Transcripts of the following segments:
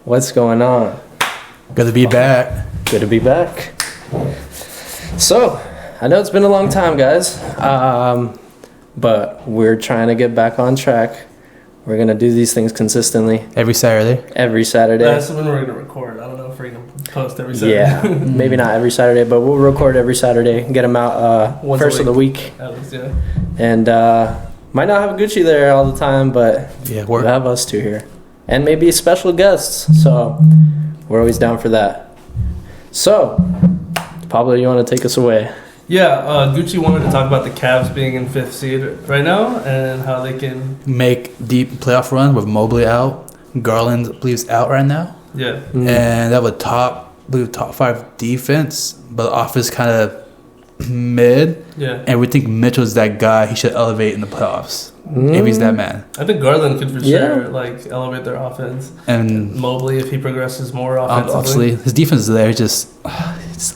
What's going on? Good to be back. Good to be back. So, I know it's been a long time, guys, but we're trying to get back on track. We're going to do these things consistently. Every Saturday? Every Saturday. That's when we're going to record. I don't know if we're going to post every Saturday. Yeah, maybe not every Saturday, but we'll record every Saturday. Get them out first of the week. At least, yeah. And might not have Gucci there all the time, but yeah, we'll have us two here. And maybe special guests, so we're always down for that. So, Pablo, you want to take us away? Yeah, Gucci wanted to talk about the Cavs being in 5th seed right now and how they can make deep playoff run with Mobley out. Garland, I believe, is out right now. Yeah. Mm-hmm. And they have a top 5 defense, but offense kind of mid. Yeah. And we think Mitchell's that guy. He should elevate in the playoffs if he's that man. I think Garland could for sure elevate their offense. And Mobley, if he progresses more offensively. Obviously, his defense is there. Just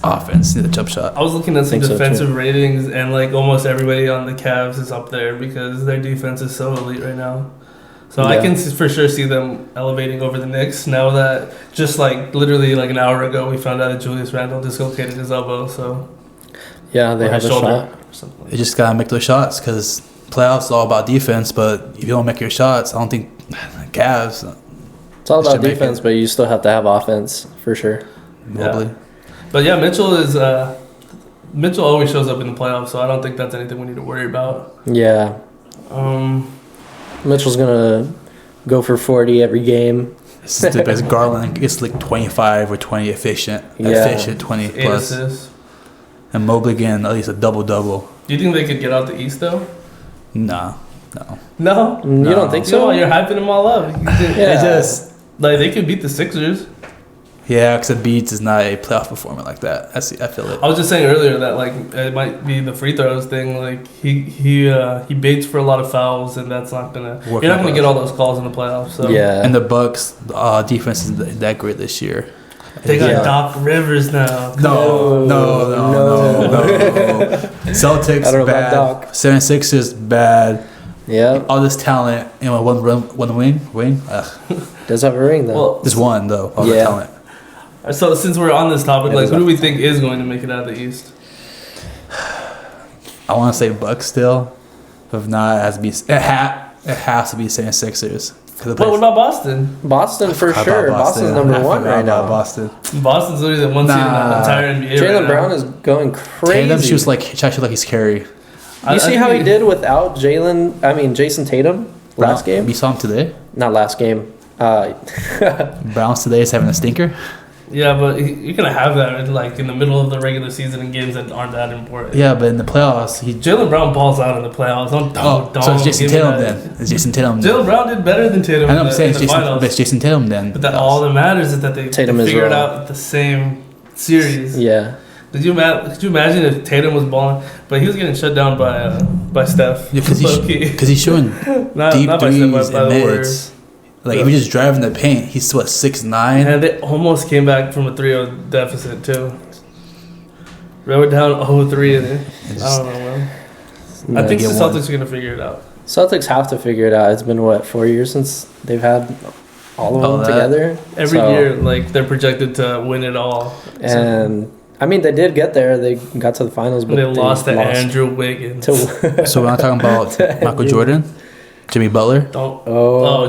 offense, need a jump shot. I was looking at some defensive ratings, and almost everybody on the Cavs is up there because their defense is so elite right now. So I can for sure see them elevating over the Knicks now that just literally an hour ago we found out that Julius Randle dislocated his elbow. So yeah, they have a shot. They just gotta make those shots because playoffs is all about defense. But if you don't make your shots, I don't think Cavs. It's all about defense, but you still have to have offense for sure. Mobley. Yeah. But yeah, Mitchell always shows up in the playoffs, so I don't think that's anything we need to worry about. Yeah. Mitchell's gonna go for 40 every game. This is the best. Garland gets 25 or 20 efficient 20 plus. Assists. And Mobley again, at least a double-double. Do you think they could get out the East though? No. No? You don't think so? You're hyping them all up. It just they could beat the Sixers. Yeah, because Embiid is not a playoff performer like that. I feel it. I was just saying earlier that it might be the free throws thing. He baits for a lot of fouls, and that's not gonna. You're not gonna get all those calls in the playoffs. So. Yeah. And the Bucks defense isn't that great this year. They got Doc Rivers now. No. Celtics I don't know bad. about Doc. 76ers bad. Yeah. All this talent in one wing. Does have a ring though. Well, just one though. All the talent. So since we're on this topic, who do we think is going to make it out of the East? I want to say Bucks still, but if not, it has to be 76ers. What about Boston? Boston for sure. Boston's number one right now. Boston's literally the one seed in the entire NBA. Jaylen Brown is going crazy. Tatum shoots like he's Carey. You see how he did without Jason Tatum last game? You saw him today? Not last game. Browns today is having a stinker. Yeah, but you're gonna have that in the middle of the regular season in games that aren't that important. Yeah, but in the playoffs, Jaylen Brown balls out in the playoffs. So it's Jason Tatum then. It's Jason Tatum. Jaylen Brown did better than Tatum. I know. I'm saying it's Jason Tatum then. But all that matters is that they figured out the same series. Yeah. Could you imagine if Tatum was balling, but he was getting shut down by Steph? Yeah, because he's showing deep threes and mids. If you just drive in the paint, he's 6'9". And they almost came back from a 3-0 deficit too. They were down 0-3 and I don't know, man. I think the Celtics are gonna figure it out. Celtics have to figure it out. It's been 4 years since they've had all of them together. Every year, they're projected to win it all. And they did get there. They got to the finals, but they lost to Andrew Wiggins. So we're not talking about Michael Jordan. Jimmy Butler.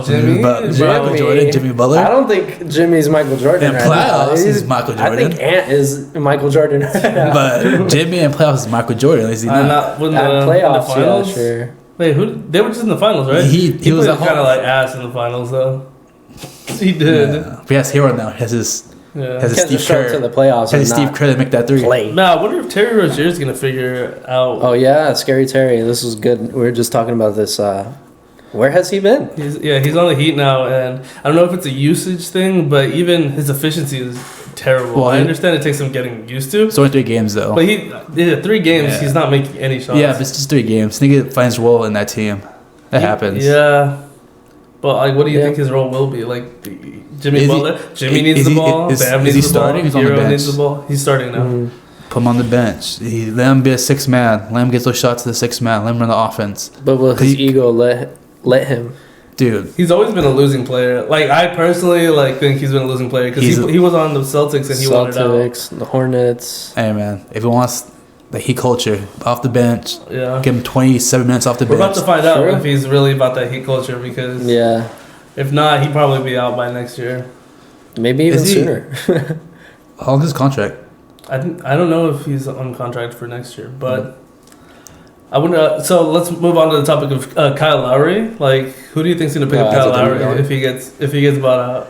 Jimmy. Michael Jordan, Jimmy Butler. I don't think Jimmy's Michael Jordan. In playoffs, he's Michael Jordan. I think Ant is Michael Jordan. But Jimmy in playoffs is Michael Jordan. Is he not? In the playoffs, finals? yeah, sure. Wait, who? They were just in the finals, right? He was kind of ass in the finals, though. He did. Yeah. But he has Hero now. He has his. Has Steve Kerr to the playoffs. Has Steve Kerr to make that 3. I wonder if Terry Rozier is gonna figure out. Oh yeah, Scary Terry. This was good. We were just talking about this. Where has he been? He's on the Heat now, and I don't know if it's a usage thing, but even his efficiency is terrible. Well, I understand it takes him getting used to. It's only 3 games though. But he 3 games. Yeah. He's not making any shots. Yeah, but it's just 3 games. Nigga finds role in that team. That happens. Yeah. But what do you think his role will be? Jimmy Butler? Jimmy needs the ball. Bam needs the ball. Hero needs the ball. He's starting now. Mm-hmm. Put him on the bench. Let him be a 6th man. Let him get those shots to the 6th man. Let him run the offense. But will his ego let him? Dude, He's always been a losing player. Like I personally think he's been a losing player because he was on the Celtics and he wanted out. Celtics, the Hornets. hey man, if he wants the Heat culture off the bench, Yeah. give him 27 minutes off the We're about bench. to find out True. if he's really about that Heat culture because Yeah, if not, he'd probably be out by next year. maybe even Is he? sooner. How long is his contract? I don't know if he's on contract for next year, but I wouldn't. So let's move on to the topic of Kyle Lowry. Like, who do you think's gonna pick up that's Kyle what they're Lowry doing. if he gets bought out?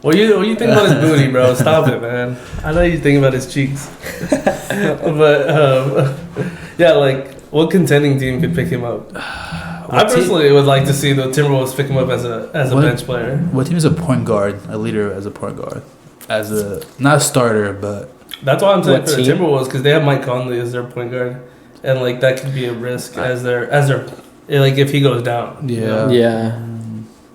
What you think about his booty, bro? Stop it, man. I know you think about his cheeks, but yeah, like what contending team could pick him up? I personally would like to see the Timberwolves pick him up as a What- bench player. What team is a point guard, a leader as a point guard? As a, not a starter, but That's why I'm saying What for the team? Timberwolves because they have Mike Conley as their point guard, and like that could be a risk as their like if he goes down. you Yeah. know? Yeah.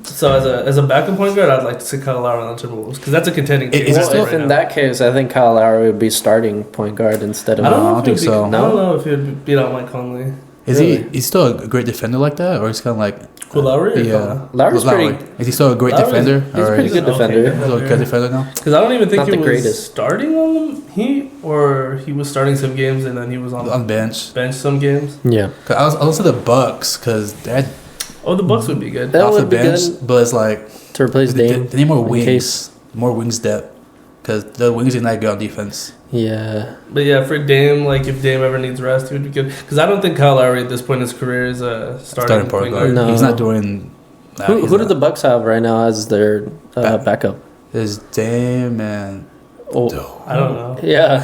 So as a backup point guard, I'd like to see Kyle Lowry on the Timberwolves because that's a contending team. Is it Well, still if in that case, I think Kyle Lowry would be starting point guard instead of. I don't know I don't if think he'd so. I don't know if he'd beat out Mike Conley. is Really? he's still a great defender like that, or he's kind of like Who, Lowry? Or yeah. Lowry's Lowry. pretty. Is he still a great Lowry's- defender? he's a or pretty is good defender. he still a good defender now? Because I don't even think Not he the was greatest. starting on the Heat, or he was starting some games and then he was on On bench. bench some games. Yeah. 'Cause I was also the Bucks because they had Oh, the Bucks would be good. That off the would be bench, good. but it's like To replace Dame. they need more in wings, case- more wings depth, because the wings are not good on defense. Yeah. But yeah, for Dame, like if Dame ever needs rest, he would be good. Because I don't think Kyle Lowry at this point in his career is a starting point guard. No. He's not doing. Who do the Bucks have right now as their backup? Is Dame and Oh, I don't know. yeah.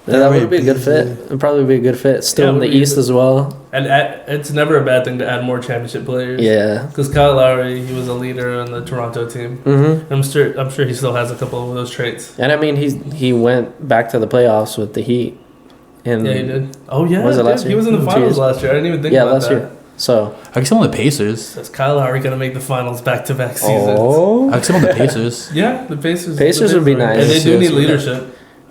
That would be a good fit. It'd probably be a good fit. Still Yeah, in it the would be East good. as well. And it's never a bad thing to add more championship players. Yeah. Because Kyle Lowry, he was a leader on the Toronto team. Mm-hmm. I'm sure he still has a couple of those traits. And I mean, he went back to the playoffs with the Heat. And Yeah, he did. Oh yeah, Was it dude, last he year? was in the 2 finals years. last year. I didn't even think Yeah, about last that. year. So. I guess him on the Pacers. Is Kyle Lowry gonna make the finals back to back seasons? I Oh. guess him on the Pacers. Yeah, the Pacers. Pacers the would be Pacers are- nice. And they do Yes, need yes, leadership.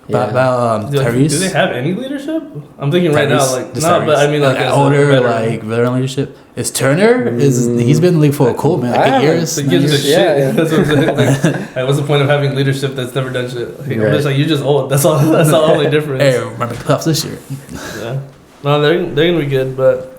Yeah. About Do Tyrese. they have any leadership? I'm thinking right now, Tyrese? like Just no, but I Tyrese. mean like as a older, veteran. like veteran leadership. Is Turner? He's been in the league for a cool man, I like 8 haven't- years. Like, 9 gives a years. shit. Yeah, yeah. That's what I'm saying. Like, what's the point of having leadership that's never done shit? Like, I'm Right. just like you just old. That's all. That's the only difference. Hey, remember the playoffs this year? Yeah. No, they're gonna be good, but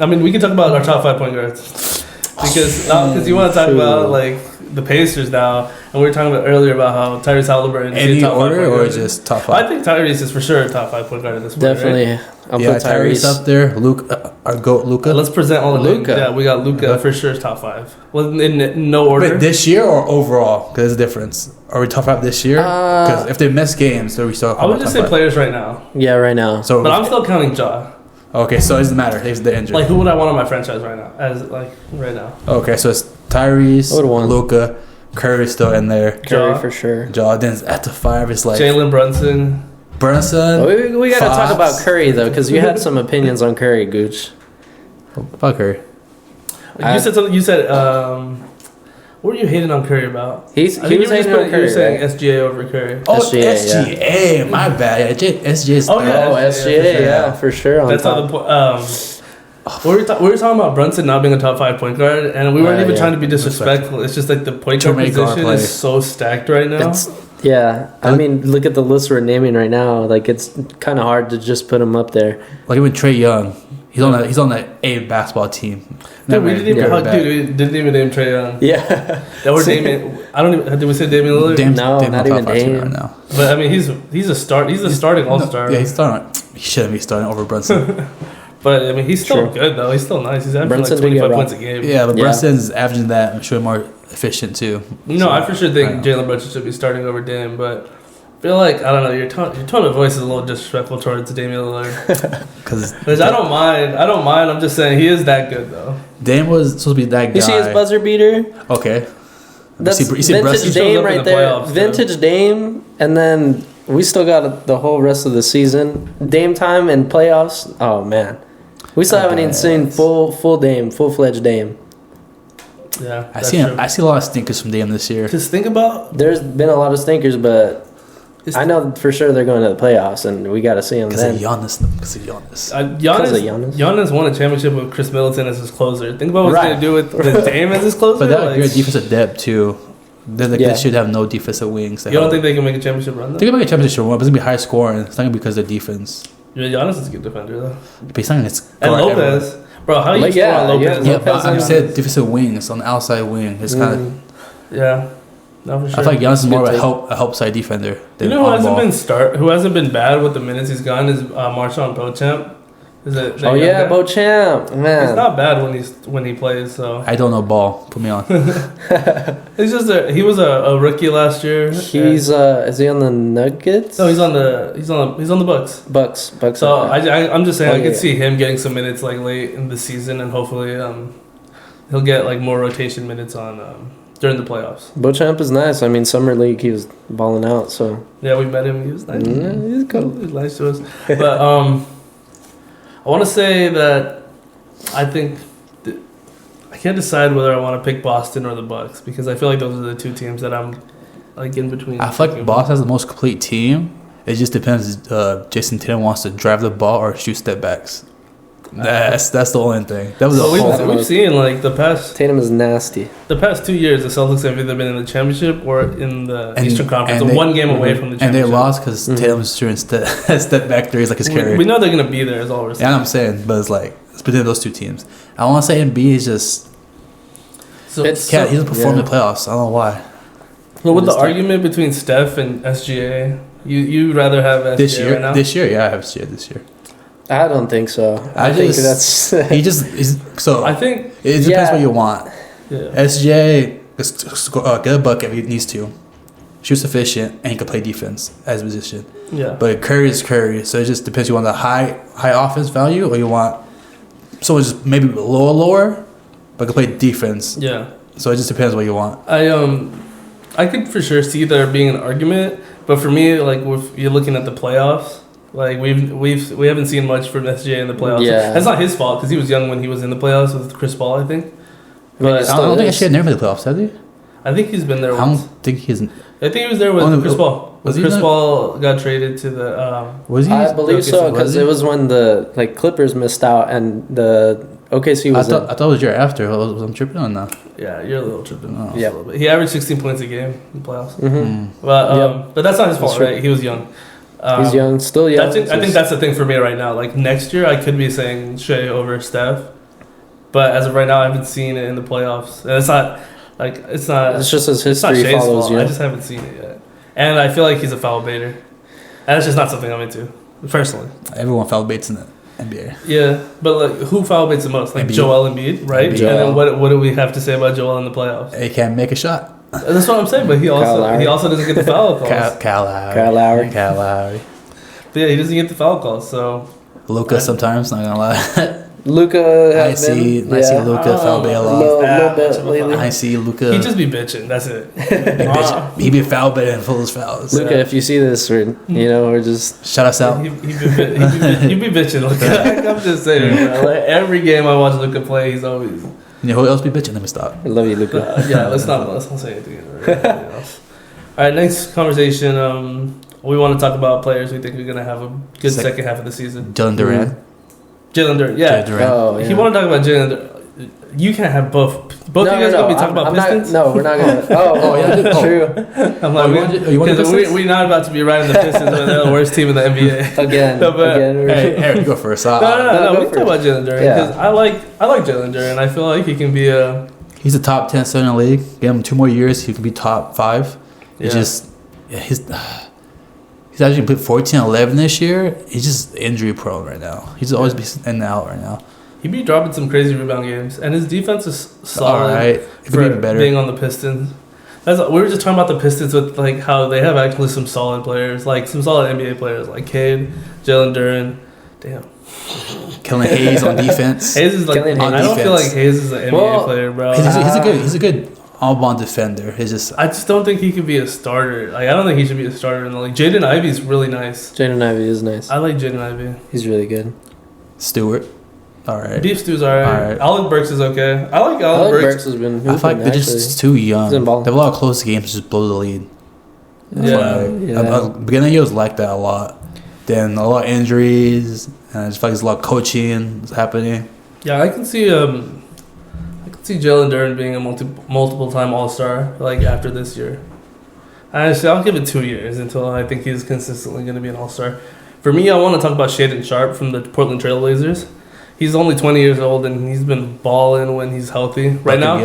I mean we can talk about our top 5 point guards because you want to talk about like the Pacers now, and we were talking about earlier about how Tyrese Halliburton is Any a top 5 order point or guard. just top I 5? think Tyrese is for sure a top 5 point guard at this point. Definitely. Right? I'll Yeah, put Tyrese Tyrese. up there. Luke, our goat, Luca. Let's present all the Luka. Yeah, we got Luca for sure top 5. Well, in no order. Wait, this year or overall? Because there's a difference. Are we top 5 this year? Because if they miss games, then we still. I would just say top 5. players right now, Yeah, right now. So, but I'm still counting Ja. okay, so it doesn't matter if they're injured. Like who would I want on my franchise right now? As like right now, Okay, so it's Tyrese, I would want- Luca, Curry's still in there. Curry Ja. for sure. Ja, then at the 5 it's like Jalen Brunson. Brunson. We got to talk Fox. about Curry though, because you had some opinions on Curry, Gooch. Fuck Curry. You said something. You said what were you hating on Curry about? He I was think you were hating on you were Curry. saying Right? SGA over Curry. Oh, SGA, SGA. My bad. Yeah, SGA's Oh, yeah. Oh, SGA, SGA, for yeah, for sure. On That's how top. the we were talking about Brunson not being a top 5 point guard, and we weren't Right, even yeah. trying to be disrespectful. It's just like the point Too guard many guard position play. is so stacked right now. Yeah, I mean, look at the list we're naming right now. Like, it's kind of hard to just put him up there. Like even Trey Young. He's on that A basketball team. Dude, we didn't even Never bad. we didn't even name Trae Young. Yeah, That were Damian. I don't even. Did we say Damian Lillard? No, Dame's not top even 5 team Dame. right now. But I mean, he's a start. He's a starting all star. Yeah, he's starting. He shouldn't be starting over Brunson. But I mean, he's still True. good though. He's still nice. He's averaging Brunson like did get 25 robbed. points a game. Yeah, but Yeah. Brunson's averaging that. I'm sure more efficient too. No, I for sure think I know. Jalen Brunson should be starting over Dame, but I feel like I don't know. Your tone of voice is a little disrespectful towards Damian Lillard. Because Which I don't mind. I'm just saying he is that good though. Dame was supposed to be that guy. you see his buzzer beater? Okay. That's you see vintage Brunson? He shows Dame up in right the there. playoffs, too. Vintage Dame, and then we still got the whole rest of the season. Dame time and playoffs. Oh man, we still haven't even seen full Dame, full-fledged Dame. Yeah, I see a lot of stinkers from Dame this year. Just think about There's been a lot of stinkers, but I know for sure they're going to the playoffs, and we got to see them Because then. of Giannis. Giannis won a championship with Chris Middleton as his closer. Think about what he's going to do with Dame as his closer. But that great defensive depth too. They should have no defensive wings. You don't think they can make a championship run? Though? They can make a championship run, but it's gonna be high scoring. It's not gonna be because of their defense. Yeah, Giannis is a good defender though. But he's not gonna score. And Lopez, bro, how you score on Lopez? Yeah, but I said defensive wings on the outside wing. It's kind of yeah. No, for sure. I feel like Giannis is more of a help side defender. You know who hasn't been bad with the minutes he's gotten is Marshawn Beauchamp. Beauchamp, man. He's not bad when he plays. So I don't know ball. Put me on. It's just he was a rookie last year. He's is he on the Nuggets? No, he's on the Bucks. Bucks. So I'm just saying I could see him getting some minutes like late in the season, and hopefully he'll get like more rotation minutes on during the playoffs. Beauchamp is nice. I mean, summer league he was balling out. So yeah, we met him. He was nice. Yeah, he's cool. He was nice to us. But I want to say that I think I can't decide whether I want to pick Boston or the Bucks because I feel like those are the two teams that I'm like in between. I feel like Boston has the most complete team. It just depends if Jason Tatum wants to drive the ball or shoot step backs. That's the only thing. That was we've seen like the past. Tatum is nasty. The past 2 years, the Celtics have either been in the championship or in the Eastern Conference, so one game away from the championship. And they lost because Tatum's shooting step back threes like his carry. We know they're gonna be there. Is all we're saying. Yeah, I'm saying, but it's between those two teams. I want to say Embiid is just. He doesn't perform in the playoffs. I don't know why. Well, with the argument between Steph and SGA, you rather have SGA this year right now? This year, yeah, I have SGA this year. I don't think so. I think that's. I think it depends what you want. Yeah. SGA get a bucket if he needs to, shoots efficient, and he can play defense as a position. Yeah. But Curry is Curry, so it just depends. You want the high offense value, or you want someone just maybe lower, but can play defense. Yeah. So it just depends what you want. I could for sure see there being an argument, but for me, like if you're looking at the playoffs. Like we haven't seen much from SGA in the playoffs. Yeah. That's not his fault because he was young when he was in the playoffs with Chris Paul, I think. But I don't think SGA never made the playoffs, has he? I think he's been there once. I don't think he's. I think he was there with Chris Paul. Chris Paul got traded to the. Was he? I believe so because it was when the Clippers missed out and the OKC was. I thought it was year after. Was I tripping on that? Yeah, you're a little tripping. Oh. Yeah, he averaged 16 points a game in the playoffs. Mm-hmm. But that's not his fault, right? He was young. He's young, still young. I think that's the thing for me right now. Like next year, I could be saying Shea over Steph, but as of right now, I haven't seen it in the playoffs. And it's not. It's just his history follows you. I just haven't seen it yet, and I feel like he's a foul baiter, and that's just not something I'm into personally. Everyone foul baits in the NBA. Yeah, but like who foul baits the most? Like Embiid. Joel Embiid, right? And then what do we have to say about Joel in the playoffs? He can't make a shot. That's what I'm saying, but he also doesn't get the foul calls. Kyle Lowry. But yeah, he doesn't get the foul calls, so Luka sometimes, not gonna lie. Luka I see Luka foul bail a lot. I see Luka. He just be bitching, that's it. He be foul baiting full of fouls. Luka, if you see this, we're just shout us out. He be bitching. Luka. I'm just saying, bro. Like, every game I watch Luka play, he's always. You know who else be bitching? Let me stop. I love you, Luka. Let's not say anything else. All right, next conversation. We want to talk about players we think are going to have a good second half of the season. Jalen Durant. Jalen Durant, yeah. Oh, yeah. If you want to talk about Jalen Durant, you can't have both. Both of you guys going to be talking about Pistons? We're not going to. Oh, true. I'm like, we're not about to be riding the Pistons. They're the worst team in the NBA. Again. Hey, Eric, go first. No. We can talk about Jalen Durant because I like Jalen Durant. I feel like he can be a. He's a top 10 center in the league. Give him 2 more years, he could be top 5. It's just he's actually put 14-11 this year. He's just injury prone right now. He's always be in and out right now. He be dropping some crazy rebound games, and his defense is solid. It could be better. Being on the Pistons. We were just talking about the Pistons with like how they have actually some solid players, like some solid NBA players, like Cade, Jalen Durant. Damn. Killing Hayes on defense. Hayes is like I don't feel like Hayes is an NBA player, bro. He's a good all-round defender. I just don't think he could be a starter. Like I don't think he should be a starter in the league. Jaden Ivey is really nice. Jaden Ivey is nice. I like Jaden Ivey. He's really good. Stewart. All right. Beef Stew's all right. Alec Burks is okay. I like Alec Burks. Has been. I feel like they're just too young. They have a lot of close games. Just blow the lead. Beginning of the year was like that a lot. Then a lot of injuries, and I just feel like there's a lot of coaching is happening. Yeah, I can see Jalen Duren being a multiple time All-Star like after this year. Honestly, I'll give it 2 years until I think he's consistently going to be an All-Star. For me, I want to talk about Shaedon Sharp from the Portland Trail Blazers. He's only 20 years old and he's been balling when he's healthy. Right now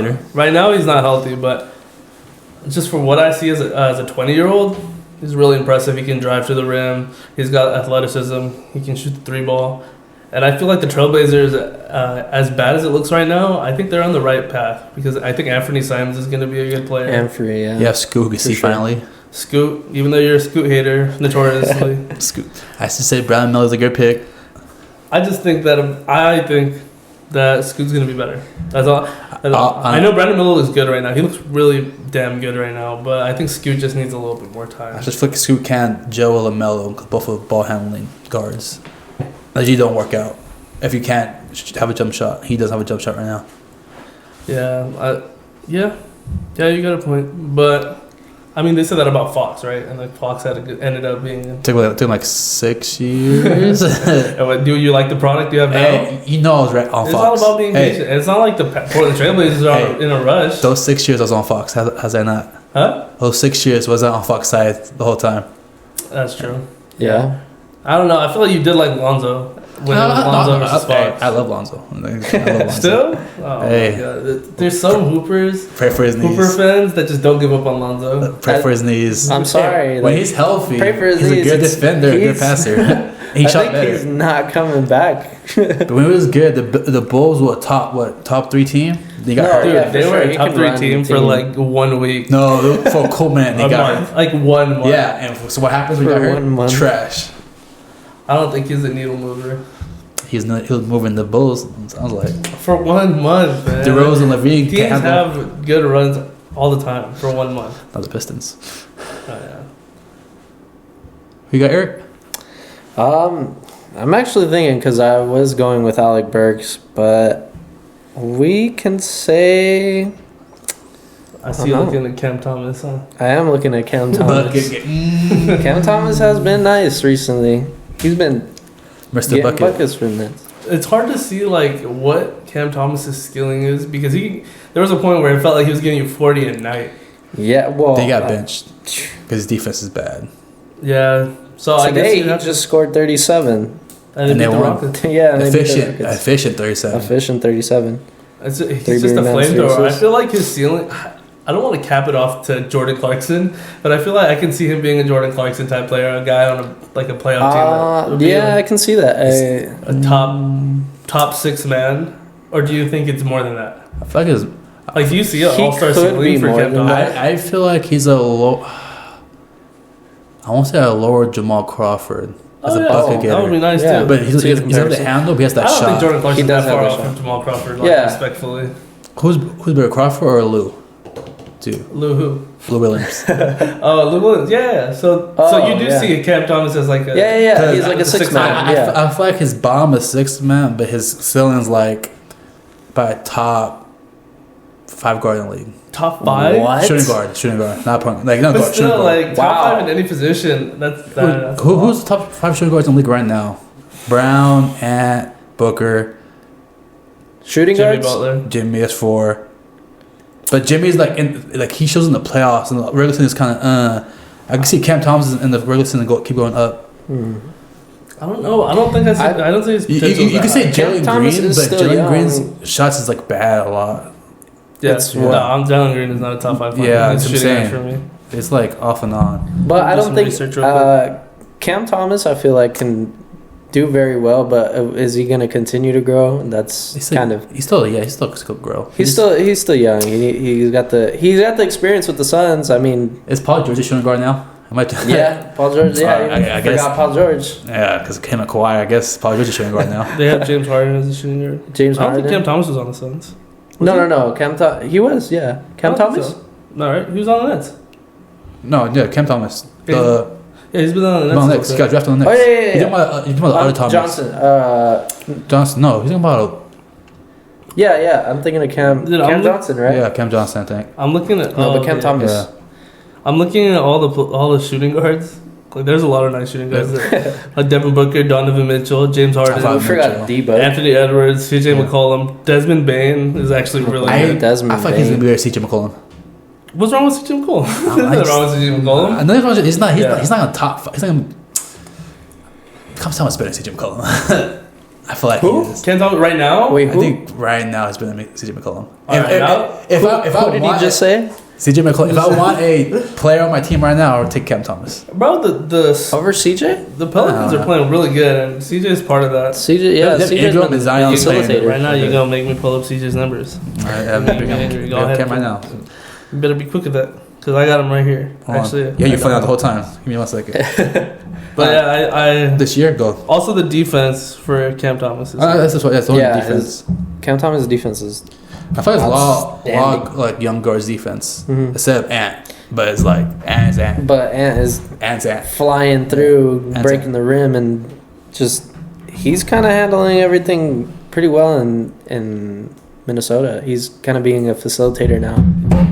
he's not healthy, but just for what I see as a 20-year-old, he's really impressive. He can drive to the rim. He's got athleticism. He can shoot the 3-ball. And I feel like the Trailblazers, as bad as it looks right now, I think they're on the right path because I think Anthony Simons is going to be a good player. Anthony, yeah. Yeah, Scoot, finally. Scoot, even though you're a Scoot hater, notoriously. Scoot. I used to say Brandon Miller's a good pick. I think that Scoot's going to be better. That's all. I know Brandon Miller looks good right now. He looks really damn good right now, but I think Scoot just needs a little bit more time. I just feel like Scoot can't gel with LaMelo, both of ball handling guards. That you don't work out if you can't have a jump shot. He doesn't have a jump shot right now. Yeah, you got a point. But I mean, they said that about Fox, right? And like Fox ended up being. Took like 6 years. Do you like the product you have now? Hey, you know I was right on Fox. It's all about being patient. It's not like the Portland Trailblazers are in a rush. Those 6 years I was on Fox. How's that not? Huh? Those 6 years was I on Fox side the whole time. That's true. Yeah. I don't know. I feel like you did like Lonzo when it was Lonzo versus Fox. I love Lonzo. Still? Oh my God. There's some Hoopers. Pray for his knees. Hooper fans that just don't give up on Lonzo. Pray for his knees. I'm sorry. When he's healthy, pray for his he's knees. a good defender, a good passer. He shot better. He's not coming back. But when he was good, the Bulls were top 3 team. They got hurt. Dude, they were a top 3 team for like 1 week. No, for a cool minute they got hurt. Like 1 month. Yeah, and so what happens when you got hurt? Trash. I don't think he's a needle mover. He was moving the Bulls. Sounds like for 1 month, man. DeRozan and Levine teams have good runs all the time for 1 month. Not the Pistons. Oh yeah. Who you got, Eric? I'm actually thinking because I was going with Alec Burks, but we can say. I see you looking at Cam Thomas, huh? I am looking at Cam Thomas. Cam Thomas has been nice recently. He's been Mr. Bucket. buckets for minutes. It's hard to see like what Cam Thomas's skilling is because there was a point where it felt like he was getting you 40 a night. Yeah, well, they got benched because his defense is bad. Yeah, so today I guess he just scored 37, and they won. Yeah, and efficient 37. Efficient 37. He's just a flamethrower. I feel like his ceiling. I don't want to cap it off to Jordan Clarkson, but I feel like I can see him being a Jordan Clarkson type player, a guy on a playoff team. Yeah, I can see that. A top 6 man, or do you think it's more than that? I feel like like do you see an all-star ceiling for Cam Thomas? I feel like he's a low. I won't say a lower Jamal Crawford as a bucket getter. That would be nice too. But he's able to handle. But he has that shot. I don't think Jordan Clarkson's that far off from Jamal Crawford. Respectfully. Who's better, Crawford or Lou? Lou who? Lou Williams. Lou Williams. Yeah. So you do see Cam Thomas as like a He's like a 6 man. I feel like his bottom is 6 man, but his ceiling's like by top 5 guard in the league. Top 5? What? Shooting guard, not point. Like no guard. Still, like top 5 in any position. That's who's the top 5 shooting guards in the league right now? Brown, Ant, Booker. Shooting guards. Butler. Jimmy is 4. But Jimmy's like he shows in the playoffs and the regular season is kind of I can see Cam Thomas in the regular season keep going up. I don't know. I don't think I don't see his potential. You can say Jalen Green, but Jalen Green's shots is like bad a lot. Yeah, Jalen Green is not a top 5 player. Yeah, that's what I'm saying. For me. It's like off and on. But I don't think Cam Thomas, I feel like, can do very well, but is he going to continue to grow? And that's he's still could grow. He's still young. He's got the experience with the Suns. I mean, is Paul George a shooting guard now? Paul George. Yeah, I forgot Paul George. Yeah, because him and Kawhi. I guess Paul George is shooting guard now. They have James Harden as a shooting guard. I don't think Cam Thomas was on the Suns. No. He was. Yeah, Cam Thomas. So. No, right? He was on the Nets. No, yeah, Cam Thomas. He's been on the Nets. He got drafted on the Nets. Oh, yeah. You're talking about the other Thomas. Johnson. No, he's talking about. Yeah. I'm thinking of Cam Johnson, right? Yeah, Cam Johnson. I think. I'm looking at. but Cam Thomas. Yeah. I'm looking at all the shooting guards. Like, there's a lot of nice shooting guards. Like Devin Booker, Donovan Mitchell, James Harden. I forgot Debo. Anthony Edwards, CJ McCollum. Desmond Bain is actually really good. I feel like he's going to be CJ McCollum. What's wrong with CJ McCollum? Nothing wrong with CJ McCollum. He's not on top 5. He's not going to... Come someone's better than CJ McCollum. I feel like who? he is. Can't tell me right now? Wait, who? I think right now he's better than CJ McCollum. Who did he just say? CJ McCollum. If I want a player on my team right now, I would take Cam Thomas. Bro, over CJ? The Pelicans are playing really good, and CJ is part of that. CJ, yeah. CJ's been design facilitator. Right now, you're going to make me pull up CJ's numbers. All right, I'm going to Cam right now. You better be quick with that, because I got him right here. Actually, yeah, you're flying out the whole time. Give me 1 second. But yeah, I this year, go. Also, the defense for Cam Thomas. That's the only defense. Cam Thomas' defense is... I feel like it's a lot like young guards defense instead of Ant, but it's like Ant is Ant. But Ant's flying through, breaking the rim, and just he's kind of handling everything pretty well in Minnesota. He's kind of being a facilitator now.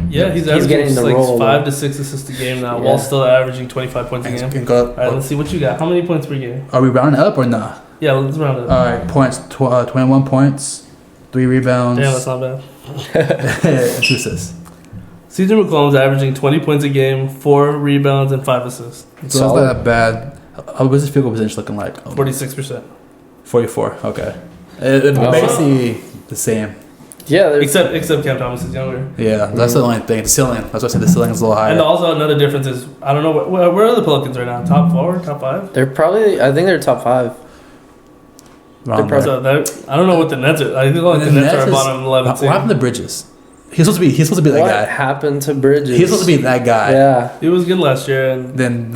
Yeah, he's getting the role, 5 to 6 assists a game now, while still averaging 25 points a game. All right, let's see what you got. How many points per game? Are we rounding up or not? Yeah, let's round it up. All right, points. 21 points. 3 rebounds. Damn, that's not bad. 2 assists. CJ McCollum's averaging 20 points a game, 4 rebounds, and 5 assists. So it's not that bad. What's his field goal percentage looking like? 46%. 44. Okay. Basically the same. Yeah, except Cam Thomas is younger. Yeah, that's the only thing. The ceiling. That's why I said the ceiling is a little higher. And also another difference is I don't know where are the Pelicans right now? Top 4, top 5? They're probably. I think they're top 5. I don't know what the Nets are. I think like the Nets are bottom 11. What happened to Bridges? He's supposed to be that guy. What happened to Bridges? He's supposed to be that guy. Yeah, he was good last year, and then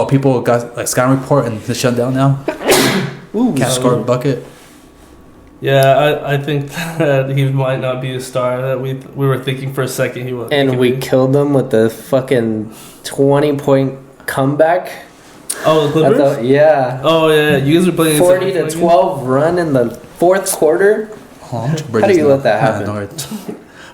people got like scouting report and it's shut down now. Can't score a bucket. Yeah, I think that he might not be a star that we were thinking for a second he was. And we killed them with the fucking 20-point comeback. Oh, the Clippers? Yeah. Oh, yeah. You guys were playing 40 to 12 run in the fourth quarter. How do you let that happen?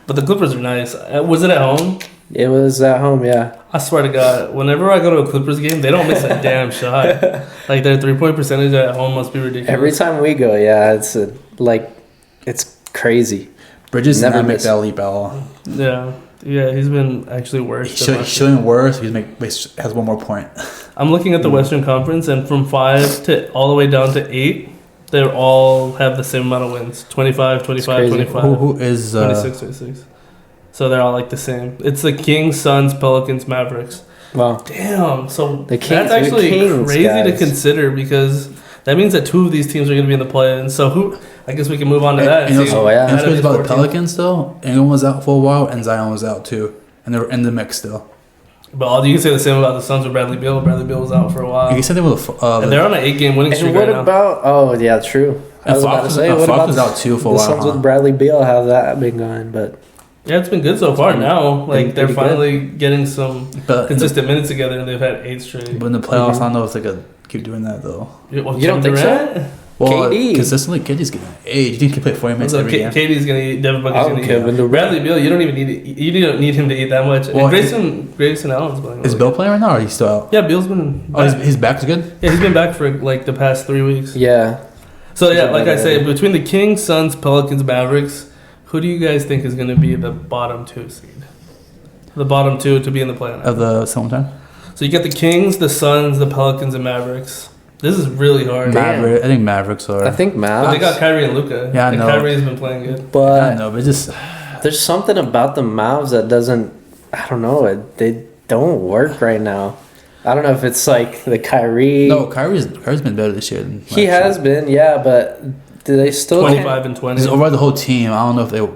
But the Clippers are nice. Was it at home? It was at home, yeah. I swear to God, whenever I go to a Clippers game, they don't miss a damn shot. Like, their 3-point percentage at home must be ridiculous. Every time we go, yeah, it's crazy. Bridges never make that leap at all. Yeah, he's been actually worse. He's showing worse. He has 1 more point. I'm looking at the Western Conference, and from 5 to all the way down to 8, they all have the same amount of wins. 25, 25, 25. Who is... 26, 26. So they're all like the same. It's the Kings, Suns, Pelicans, Mavericks. Wow. Damn. So that's actually crazy to consider because that means that 2 of these teams are going to be in the play-in. So I guess we can move on to that. And what's crazy about the Pelicans, though, Ingram was out for a while and Zion was out, too. And they were in the mix still. But you can say the same about the Suns with Bradley Beal. Bradley Beal was out for a while. You can say they were... and they're on an 8-game winning streak right now. And what about... Oh, yeah, true. I was about to say, what about was out, too, for a while. The Suns with Bradley Beal, how's that been going? But... Yeah, it's been good so far now. Like, they're finally getting some consistent minutes together, and they've had 8 straight. But in the playoffs, I don't know if they could keep doing that, though. You don't think so? Well, KD. Consistently, KD's getting age. You think he can play 40 minutes every game? KD's going to eat. Devin Booker's going to eat. Bradley Beal, you don't even need. You don't need him to eat that much. Well, Grayson Allen's playing. Is Beal playing right now, or is he still out? Yeah, Beal's been. His back's good. Yeah, he's been back for like the past 3 weeks. Yeah. So yeah, like I say, between the Kings, Suns, Pelicans, Mavericks, who do you guys think is going to be the bottom 2 seed? The bottom 2 to be in the play-in of the summertime. So you get the Kings, the Suns, the Pelicans, and Mavericks. This is really hard. I think Mavericks are. I think Mavs. But they got Kyrie and Luka. Yeah, I know. Kyrie's been playing good. But I know, but just there's something about the Mavs that doesn't. I don't know. They don't work right now. I don't know if it's like the Kyrie. No, Kyrie's been better this year than last he has been, yeah, but do they still 25 and 20? He's over the whole team. I don't know if they.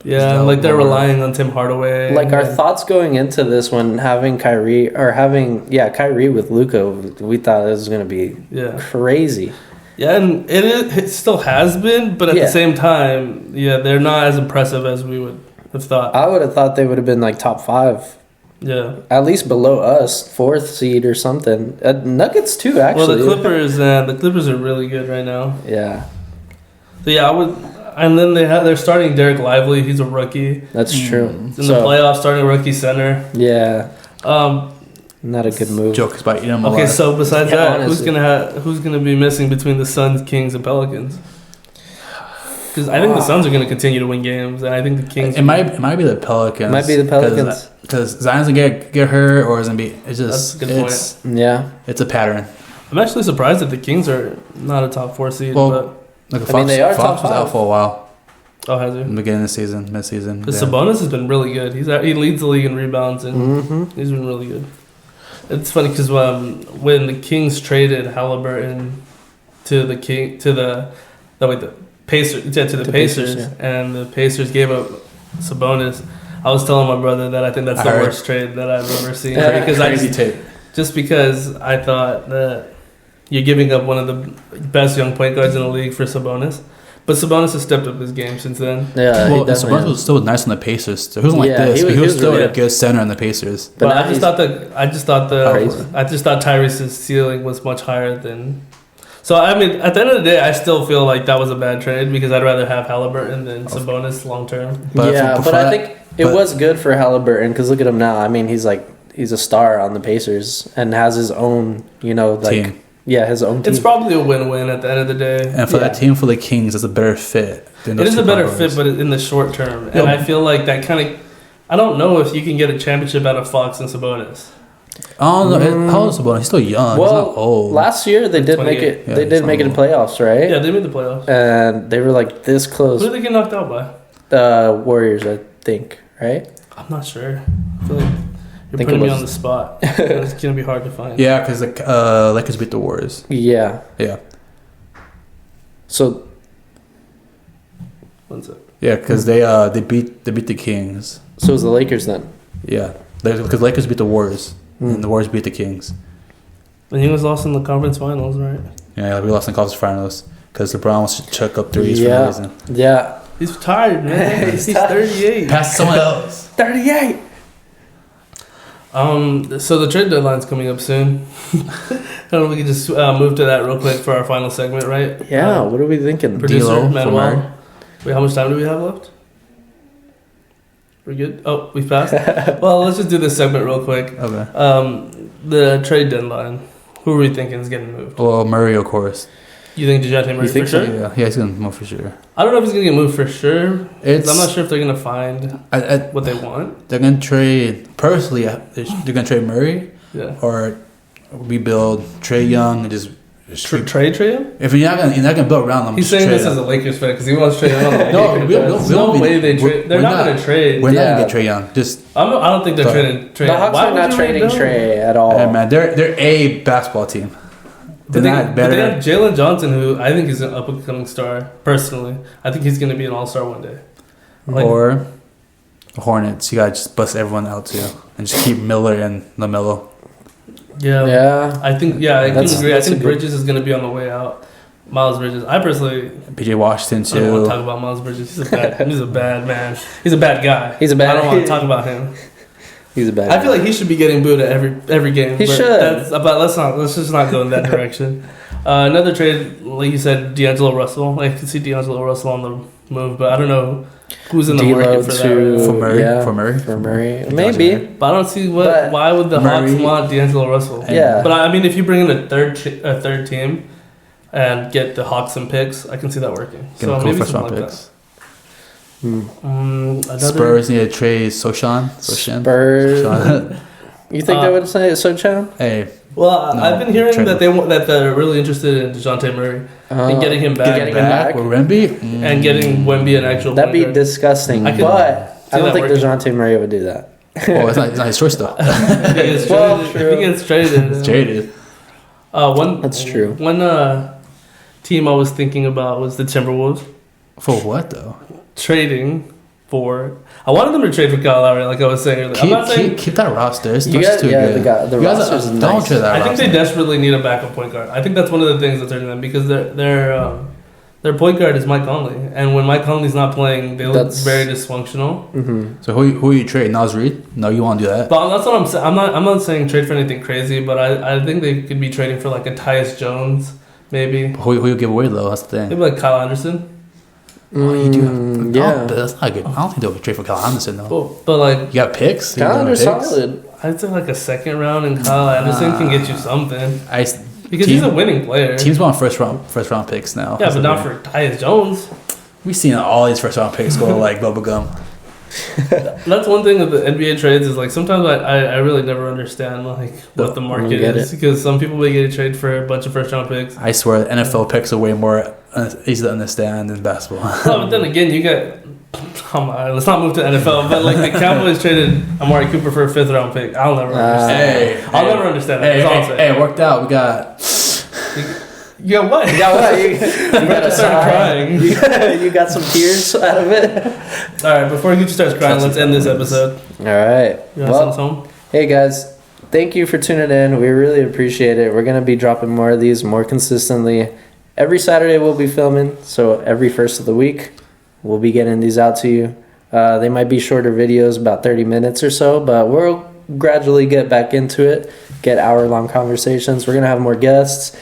Yeah, like they're relying on Tim Hardaway. Like our thoughts going into this when having Kyrie with Luka, we thought it was going to be crazy. Yeah, and it still has been, but at the same time, they're not as impressive as we would have thought. I would have thought they would have been like top 5. Yeah. At least below us, 4th seed or something. Nuggets too, actually. Well, the Clippers are really good right now. Yeah. So yeah, I would. And then they're starting Derek Lively. He's a rookie. That's true. In the playoffs, starting rookie center. Yeah. Not a good move. Joke about eating them Okay, so besides that, honestly. who's gonna be missing between the Suns, Kings, and Pelicans? Because I think the Suns are gonna continue to win games, and I think the Kings. It might be the Pelicans. Might be the Pelicans because Zion's gonna get hurt, or is gonna be. It's just That's a good point. Yeah, it's a pattern. I'm actually surprised that the Kings are not a top 4 seed. Well, but Fox, they are Fox top was 5. out for a while. Oh, has he? In the beginning of the season, mid-season. Because Sabonis has been really good. He leads the league in rebounds, and he's been really good. It's funny because when the Kings traded Halliburton to the Pacers, and the Pacers gave up Sabonis, I was telling my brother that I think that's the worst trade that I've ever seen. Because I thought that you're giving up one of the best young point guards in the league for Sabonis. But Sabonis has stepped up his game since then. Yeah, Sabonis was still nice on the Pacers. He wasn't like this, but he was still a good center on the Pacers. But I just thought Tyrese's ceiling was much higher than. So I mean, at the end of the day, I still feel like that was a bad trade because I'd rather have Halliburton than Sabonis long term. But I think it was good for Halliburton because look at him now. I mean, he's a star on the Pacers and has his own, team. Yeah, his own team. It's probably a win-win at the end of the day. And for that team, for the Kings, it's a better fit. It is a better fit, but in the short term. And I feel like that kind of... I don't know if you can get a championship out of Fox and Sabonis. Oh, no. How old is Sabonis? He's still young. Well, he's not old. Last year, they did make it. Yeah, they did make it in playoffs, right? Yeah, they made the playoffs. And they were like this close. Who did they get knocked out by? Warriors, I think, right? I'm not sure. I feel like... You're putting me on the spot. It's going to be hard to find. Yeah, because the Lakers beat the Warriors. Yeah. Yeah. So. One sec. Yeah, because they beat the Kings. So it was the Lakers then? Yeah. Because Lakers beat the Warriors. And the Warriors beat the Kings. And he was lost in the conference finals, right? Yeah, we lost in the conference finals. Because LeBron wants to chuck up threes for no reason. Yeah. He's tired, man. He's 38. Pass someone else. 38! So the trade deadline's coming up soon. I don't know if we can just move to that real quick for our final segment, right? Yeah, what are we thinking? Producer Manuel. Wait, how much time do we have left? We're good? Oh, we've passed? Well, let's just do this segment real quick. Okay. The trade deadline. Who are we thinking is getting moved? Well, Murray, of course. You think DeJounte Murray for sure? Yeah, he's going to move for sure. I don't know if he's going to get moved for sure. I'm not sure if they're going to find what they want. They're going to trade... Personally, they're going to trade Murray. Yeah. Or rebuild Trae Young and just... Trade Young? If you're not gonna build around them, he's saying this as a Lakers fan because he wants Trae Young. There's no way they trade. They're not going to trade. We're not going to get Trae Young. I don't think they're trading Trae. The Hawks are not trading Trae at all. Hey, man, they're a basketball team. But they have Jalen Johnson, who I think is an up-and-coming star. Personally, I think he's going to be an all-star one day. Or Hornets, you gotta just bust everyone out too, and just keep Miller and LaMelo. Yeah. I think. Yeah, I can agree. I think Bridges is going to be on the way out. Miles Bridges. I personally. PJ Washington too. I don't want to talk about Miles Bridges. He's a bad man. He's a bad guy. I don't want to talk about him. He's a bad. I feel like he should be getting booed at every game. He should. But let's just not go in that direction. Another trade, like you said, D'Angelo Russell. I can see D'Angelo Russell on the move, but I don't know who's in the market for that. For Murray. Maybe. But I don't see why would the Hawks want D'Angelo Russell? Yeah. But I mean, if you bring in a third team and get the Hawks some picks, I can see that working. So maybe something like that. Spurs need to trade Sochan. Spurs. You think they would say Sochan? Hey. Well, I've been hearing that they're really interested in DeJounte Murray and getting him back. With Wemby? And getting Wemby an actual. That'd be disgusting. But I don't think DeJounte Murray would do that. Well, it's not his choice though. If he gets traded. It's traded. That's true. One team I was thinking about was the Timberwolves. For what though? Trading for. I wanted them to trade for Kyle Lowry, like I was saying. I'm not saying keep that roster. It's too good. The roster's nice. Don't trade that. I think they desperately need a backup point guard. I think that's one of the things that's hurting them because their point guard is Mike Conley, and when Mike Conley's not playing, they look very dysfunctional. Mm-hmm. So who you trade? Naz Reid? No, you want to do that? But that's what I'm saying. I'm not saying trade for anything crazy, but I think they could be trading for like a Tyus Jones, maybe. But who you give away though? That's the thing. Maybe like Kyle Anderson. You do. Yeah, that's not good. I don't think they'll trade for Kyle Anderson though. But like you got picks. Kyle Anderson's solid. I'd say like a second round, and Kyle Anderson can get you something. Because he's a winning player. Teams want first round picks now. Yeah, but not for Tyus Jones. We've seen all these first round picks go like bubblegum. That's one thing with the NBA trades is like sometimes I really never understand like what the market is, because some people may get a trade for a bunch of first round picks. I swear NFL picks are way more easy to understand than basketball. But then again, you got let's not move to NFL, but like the Cowboys traded Amari Cooper for a 5th round pick. I'll never understand. I'll never understand it. Hey, it worked out. We got. You got what? You got start crying. You got some tears out of it. All right, before Gucci starts crying, let's end this episode. All right. Well, hey guys, thank you for tuning in. We really appreciate it. We're gonna be dropping more of these more consistently. Every Saturday we'll be filming, so every first of the week we'll be getting these out to you. They might be shorter videos, about 30 minutes or so, but we'll gradually get back into it, get hour-long conversations. We're gonna have more guests.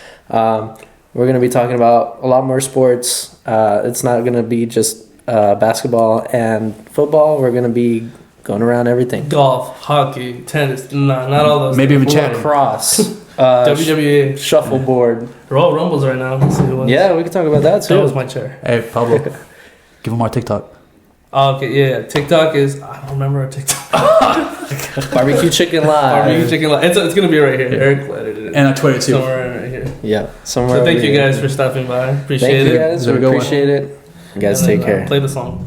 We're going to be talking about a lot more sports. It's not going to be just basketball and football. We're going to be going around everything. Golf, hockey, tennis, not all those. Maybe even chat. Cross. WWE. Shuffleboard. Royal Rumbles right now. Let's see who wins. Yeah, we can talk about that too. That was my chair. Hey, Pablo. Give him our TikTok. Oh, okay, yeah. TikTok is... I don't remember our TikTok. Barbecue Chicken Live. Barbecue Chicken Live. It's going to be right here. Yeah. Eric edited it. And on Twitter, too. Somewhere right here. Yeah, somewhere. So thank you guys for stopping by. Appreciate it. Thank you guys. We appreciate it. You guys take care. Play the song.